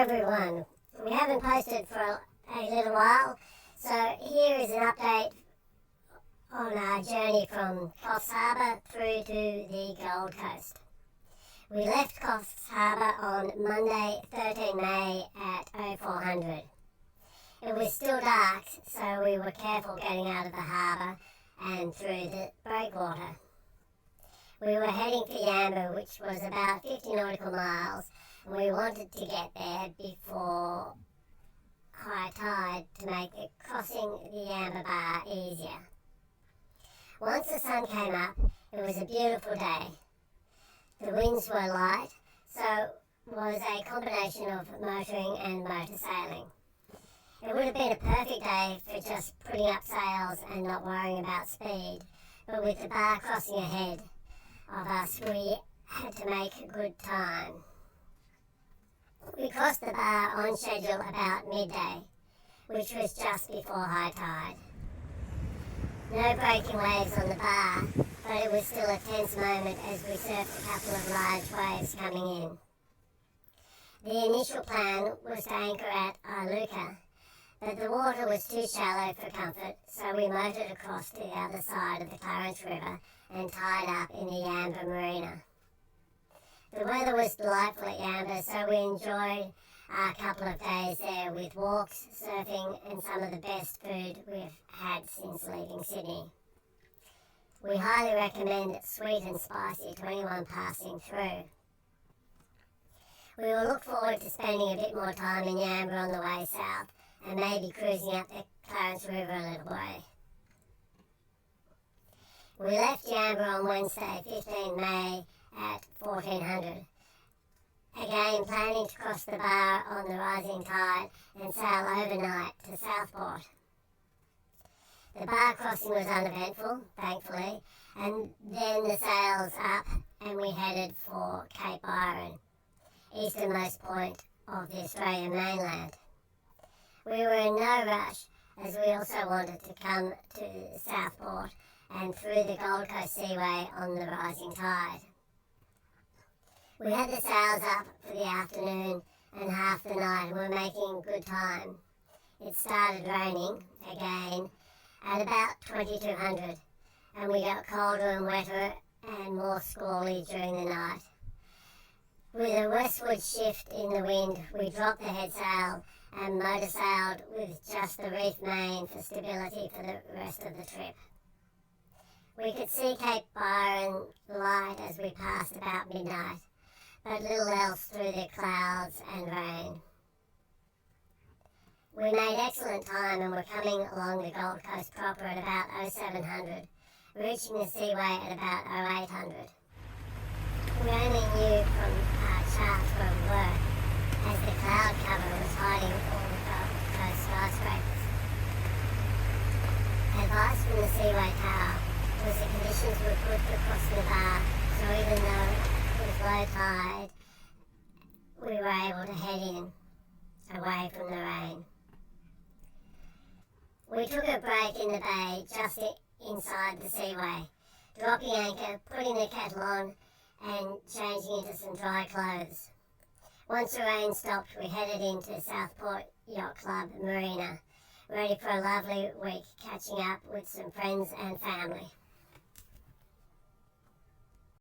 everyone. We haven't posted for a little while, so here is an update on our journey from Coffs Harbour through to the Gold Coast. We left Coffs Harbour on Monday 13 May at 0400. It was still dark, so we were careful getting out of the harbour and through the breakwater. We were heading for Yamba, which was about 50 nautical miles, and we wanted to get there before high tide to make the crossing the Yamba bar easier. Once the sun came up, it was a beautiful day. The winds were light, so it was a combination of motoring and motor sailing. It would have been a perfect day for just putting up sails and not worrying about speed, but with the bar crossing ahead of us, we had to make good time. We crossed the bar on schedule about midday, which was just before high tide. No breaking waves on the bar, but it was still a tense moment as we surfed a couple of large waves coming in. The initial plan was to anchor at Iluka, but the water was too shallow for comfort, so we motored across to the other side of the Clarence River and tied up in the Yamba Marina. The weather was delightful at Yamba, so we enjoyed our couple of days there with walks, surfing and some of the best food we've had since leaving Sydney. We highly recommend sweet and spicy to anyone passing through. We will look forward to spending a bit more time in Yamba on the way south and maybe cruising up the Clarence River a little way. We left Yamba on Wednesday, 15 May at 1400. Again, planning to cross the bar on the rising tide and sail overnight to Southport. The bar crossing was uneventful, thankfully, and then the sails up and we headed for Cape Byron, easternmost point of the Australian mainland. We were in no rush, as we also wanted to come to Southport and through the Gold Coast Seaway on the rising tide. We had the sails up for the afternoon and half the night and were making good time. It started raining again at about 2200 and we got colder and wetter and more squally during the night. With a westward shift in the wind, we dropped the head sail and motor sailed with just the reef main for stability for the rest of the trip. We could see Cape Byron light as we passed about midnight, but little else through the clouds and rain. We made excellent time and were coming along the Gold Coast proper at about 0700, reaching the seaway at about 0800. We only knew from our charts where we were, as the cloud cover was hiding all the Gold Coast skyscrapers. Advice from the Seaway Tower was the conditions were good for crossing the bar, so even though it was low tide, we were able to head in, away from the rain. We took a break in the bay just inside the seaway, dropping anchor, putting the kettle on and changing into some dry clothes. Once the rain stopped, we headed into Southport Yacht Club Marina, ready for a lovely week catching up with some friends and family.